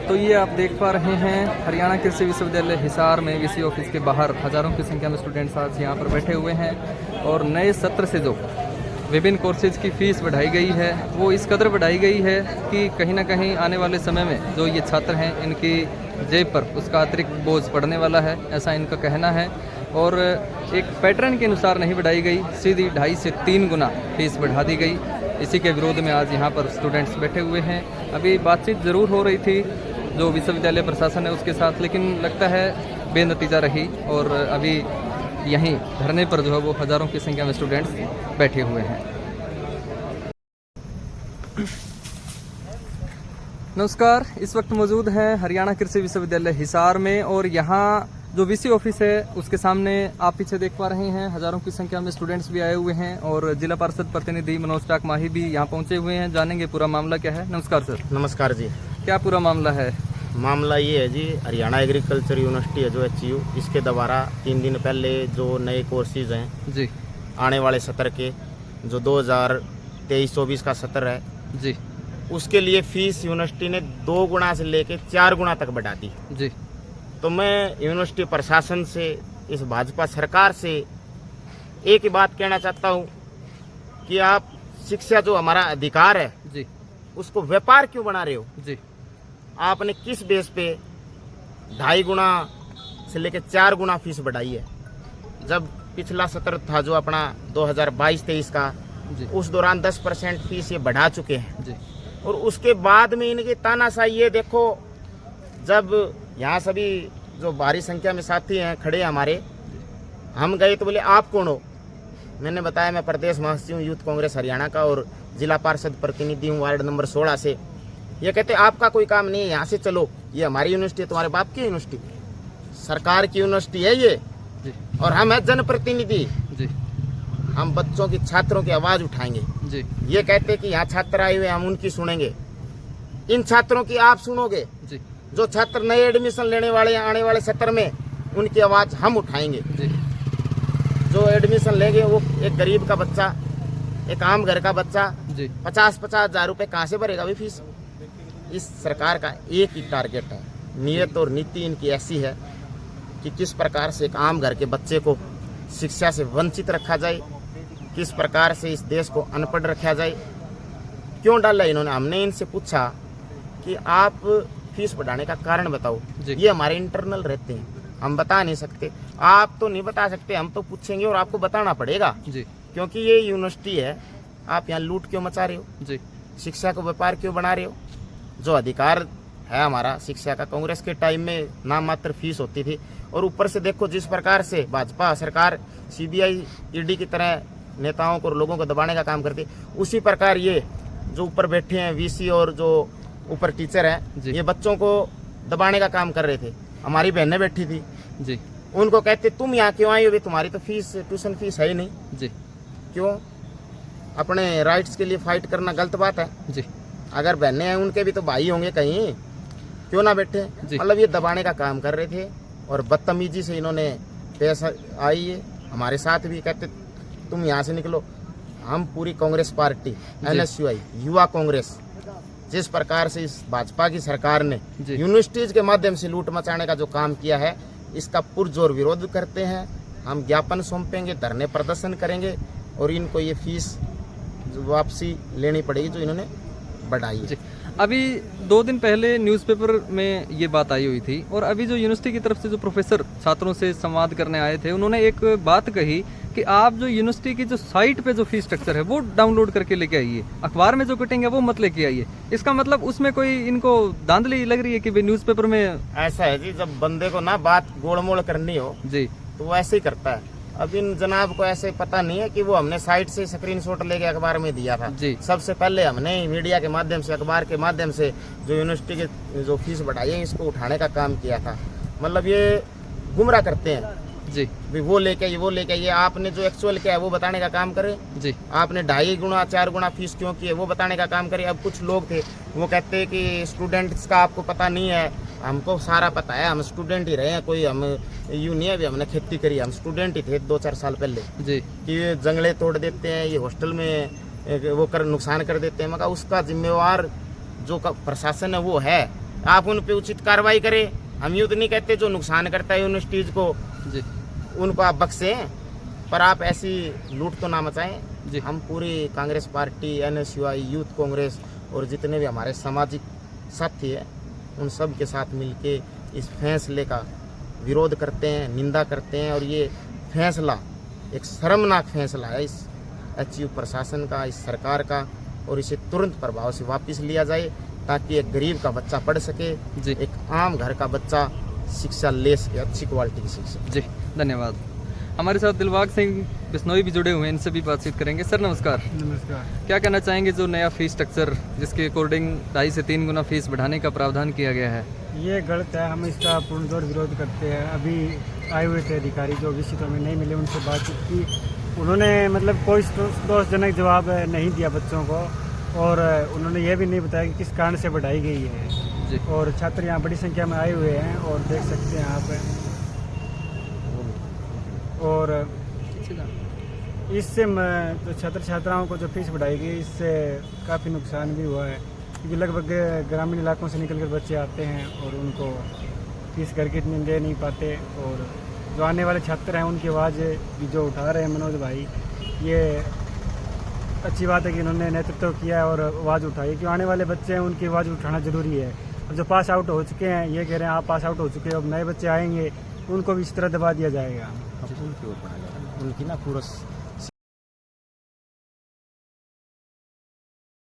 तो ये आप देख पा रहे हैं हरियाणा कृषि विश्वविद्यालय हिसार में वीसी ऑफिस के बाहर हज़ारों की संख्या में स्टूडेंट्स आज यहाँ पर बैठे हुए हैं और नए सत्र से जो विभिन्न कोर्सेज की फ़ीस बढ़ाई गई है वो इस कदर बढ़ाई गई है कि कहीं ना कहीं आने वाले समय में जो ये छात्र हैं इनकी जेब पर उसका अतिरिक्त बोझ पड़ने वाला है, ऐसा इनका कहना है। और एक पैटर्न के अनुसार नहीं बढ़ाई गई, सीधी 2.5 से 3 गुना फीस बढ़ा दी गई। इसी के विरोध में आज यहाँ पर स्टूडेंट्स बैठे हुए हैं। अभी बातचीत ज़रूर हो रही थी जो विश्वविद्यालय प्रशासन है उसके साथ, लेकिन लगता है बेनतीजा रही और अभी यहीं धरने पर जो है वो हज़ारों की संख्या में स्टूडेंट्स बैठे हुए हैं। नमस्कार, इस वक्त मौजूद हैं हरियाणा कृषि विश्वविद्यालय हिसार में और यहाँ जो वीसी ऑफिस है उसके सामने आप पीछे देख पा रहे हैं हज़ारों की संख्या में स्टूडेंट्स भी आए हुए हैं और जिला पार्षद प्रतिनिधि मनोज टाक माही भी यहाँ पहुँचे हुए हैं। जानेंगे पूरा मामला क्या है। नमस्कार सर। नमस्कार जी। क्या पूरा मामला है? मामला ये है जी, हरियाणा एग्रीकल्चर यूनिवर्सिटी है जो HU, इसके द्वारा 3 दिन पहले जो नए कोर्सेज हैं जी, आने वाले सत्र के जो 2023-24 का सत्र है जी, उसके लिए फीस यूनिवर्सिटी ने 2 गुना से लेके 4 गुना तक बढ़ा दी जी। तो मैं यूनिवर्सिटी प्रशासन से, इस भाजपा सरकार से एक ही बात कहना चाहता हूँ कि आप शिक्षा जो हमारा अधिकार है जी, उसको व्यापार क्यों बना रहे हो जी। आपने किस बेस पे 2.5 गुना से लेकर 4 गुना फीस बढ़ाई है? जब पिछला सत्र था जो अपना 2022-23 का जी, उस दौरान 10% फीस ये बढ़ा चुके हैं जी, और उसके बाद में इनकी तानाशाही ये देखो। जब यहाँ सभी जो भारी संख्या में साथी हैं खड़े हमारे, हम गए तो बोले आप कौन हो? मैंने बताया मैं प्रदेश महासचिव हूँ यूथ कांग्रेस हरियाणा का और जिला पार्षद प्रतिनिधि हूँ वार्ड नंबर 16 से। ये कहते आपका कोई काम नहीं है, यहाँ से चलो, ये हमारी यूनिवर्सिटी है, तुम्हारे बाप की यूनिवर्सिटी, सरकार की यूनिवर्सिटी है ये जी, और हम है जनप्रतिनिधि, जी, हम बच्चों की, छात्रों की आवाज उठाएंगे। जी, ये कहते कि यहाँ छात्र आए हुए हम उनकी सुनेंगे, इन छात्रों की आप सुनोगे। जी, जो छात्र नए एडमिशन लेने वाले आने वाले सत्र में, उनकी आवाज हम उठाएंगे। जी, जो एडमिशन लेंगे वो एक गरीब का बच्चा, एक आम घर का बच्चा जी, 50-50 हजार रुपये कहाँ से भरेगा भी फीस? इस सरकार का एक ही टारगेट है, नियत और नीति इनकी ऐसी है कि किस प्रकार से एक आम घर के बच्चे को शिक्षा से वंचित रखा जाए, किस प्रकार से इस देश को अनपढ़ रखा जाए। क्यों डाला इन्होंने? हमने इनसे पूछा कि आप फीस बढ़ाने का कारण बताओ। ये हमारे इंटरनल रहते हैं, हम बता नहीं सकते। आप तो नहीं बता सकते, हम तो पूछेंगे और आपको बताना पड़ेगा जी, क्योंकि ये यूनिवर्सिटी है। आप यहाँ लूट क्यों मचा रहे हो? जी, शिक्षा को व्यापार क्यों बना रहे हो? जो अधिकार है हमारा शिक्षा का, कांग्रेस के टाइम में नाम मात्र फीस होती थी और ऊपर से देखो जिस प्रकार से भाजपा सरकार CBI ED की तरह नेताओं को, लोगों को दबाने का काम करती, उसी प्रकार ये जो ऊपर बैठे हैं VC और जो ऊपर टीचर हैं, ये बच्चों को दबाने का काम कर रहे थे। हमारी बहनें बैठी थी जी, उनको कहते तुम यहाँ क्यों आई हो? तुम्हारी तो फीस, ट्यूशन फीस है ही नहीं। जी, क्यों? अपने राइट्स के लिए फाइट करना गलत बात है? जी, अगर बहनें हैं उनके भी तो भाई होंगे कहीं, क्यों ना बैठे? मतलब ये दबाने का काम कर रहे थे और बदतमीजी से इन्होंने पेश आई है हमारे साथ भी। कहते तुम यहाँ से निकलो। हम पूरी कांग्रेस पार्टी NSUI युवा कांग्रेस, जिस प्रकार से इस भाजपा की सरकार ने यूनिवर्सिटीज के माध्यम से लूट मचाने का जो काम किया है, इसका पुरजोर विरोध करते हैं। हम ज्ञापन सौंपेंगे, धरने प्रदर्शन करेंगे और इनको ये फीस वापसी लेनी पड़ेगी जो इन्होंने बढ़ाई है। अभी 2 दिन पहले न्यूज़पेपर में ये बात आई हुई थी और अभी जो यूनिवर्सिटी की तरफ से जो प्रोफेसर छात्रों से संवाद करने आए थे उन्होंने एक बात कही कि आप जो यूनिवर्सिटी की जो साइट पे जो फीस स्ट्रक्चर है वो डाउनलोड करके लेके आइए, अखबार में जो कटिंग है वो मत लेके आइए। इसका मतलब उसमें कोई इनको धांधली लग रही है कि भाई न्यूज़पेपर में ऐसा है जी, जब बंदे को ना बात गोलमोल करनी हो जी तो वो ऐसे ही करता है। अब इन जनाब को ऐसे पता नहीं है कि वो हमने साइट से स्क्रीनशॉट लेके अखबार में दिया था जी। सबसे पहले हमने मीडिया के माध्यम से, अखबार के माध्यम से जो यूनिवर्सिटी की जो फीस बढ़ाई है इसको उठाने का काम किया था। मतलब ये गुमराह करते हैं जी, भी वो लेके ये, वो लेके ये। आपने जो एक्चुअल क्या है वो बताने का काम करे जी। आपने 2.5 गुना 4 गुना फीस क्यों की है वो बताने का काम करे। अब कुछ लोग थे वो कहते हैं कि स्टूडेंट्स का आपको पता नहीं है, हमको सारा पता है, हम स्टूडेंट ही रहे हैं, कोई हम यूं नहीं है भी हमने खेती करी, हम स्टूडेंट ही थे 2-4 साल पहले जी। कि ये जंगले तोड़ देते हैं, ये हॉस्टल में वो नुकसान कर देते हैं। मगर उसका जिम्मेवार जो प्रशासन है वो है आप उन पे उचित कार्रवाई करें। हम यूँ तो नहीं कहते जो नुकसान करता है यूनिवर्सिटीज को जी उनको आप बख्शें, पर आप ऐसी लूट तो ना मचाएं। जी। हम पूरी Congress party, NSUI, youth Congress और जितने भी हमारे सामाजिक साथी हैं उन सब के साथ मिलके इस फैसले का विरोध करते हैं, निंदा करते हैं। और ये फैसला एक शर्मनाक फैसला है इस HU प्रशासन का, इस सरकार का, और इसे तुरंत प्रभाव से वापस लिया जाए ताकि एक गरीब का बच्चा पढ़ सके, जी। एक आम घर का बच्चा शिक्षा ले सके, अच्छी क्वालिटी की शिक्षा। जी धन्यवाद। हमारे साथ दिलबाग सिंह बिश्नोई भी जुड़े हुए हैं, इनसे भी बातचीत करेंगे। सर नमस्कार। नमस्कार। क्या कहना चाहेंगे जो नया फीस स्ट्रक्चर जिसके अकॉर्डिंग 2.5 से 3 गुना फीस बढ़ाने का प्रावधान किया गया है? ये गलत है, हम इसका पूर्णतौर विरोध करते हैं। अभी आए हुए थे अधिकारी जो विषय हमें नहीं मिले, उनसे बातचीत की, उन्होंने मतलब कोई दोषजनक जवाब नहीं दिया बच्चों को, और उन्होंने ये भी नहीं बताया कि किस कारण से बढ़ाई गई है जी। और छात्र यहाँ बड़ी संख्या में आए हुए हैं और देख सकते हैं आप। और इससे जो छात्र छात्राओं को जो फीस बढ़ाई गई इससे काफ़ी नुकसान भी हुआ है, क्योंकि लगभग ग्रामीण इलाकों से निकल कर बच्चे आते हैं और उनको फीस करके इतनी दे नहीं पाते। और जो आने वाले छात्र हैं उनकी आवाज़ भी जो उठा रहे हैं मनोज भाई, ये अच्छी बात है कि उन्होंने नेतृत्व किया है और आवाज़ उठाई, क्योंकि आने वाले बच्चे हैं उनकी आवाज़ उठाना ज़रूरी है। और जो पास आउट हो चुके हैं ये कह रहे हैं आप पास आउट हो चुके हो, अब नए बच्चे आएंगे उनको भी इस तरह दबा दिया जाएगा। उनकी ना पूरा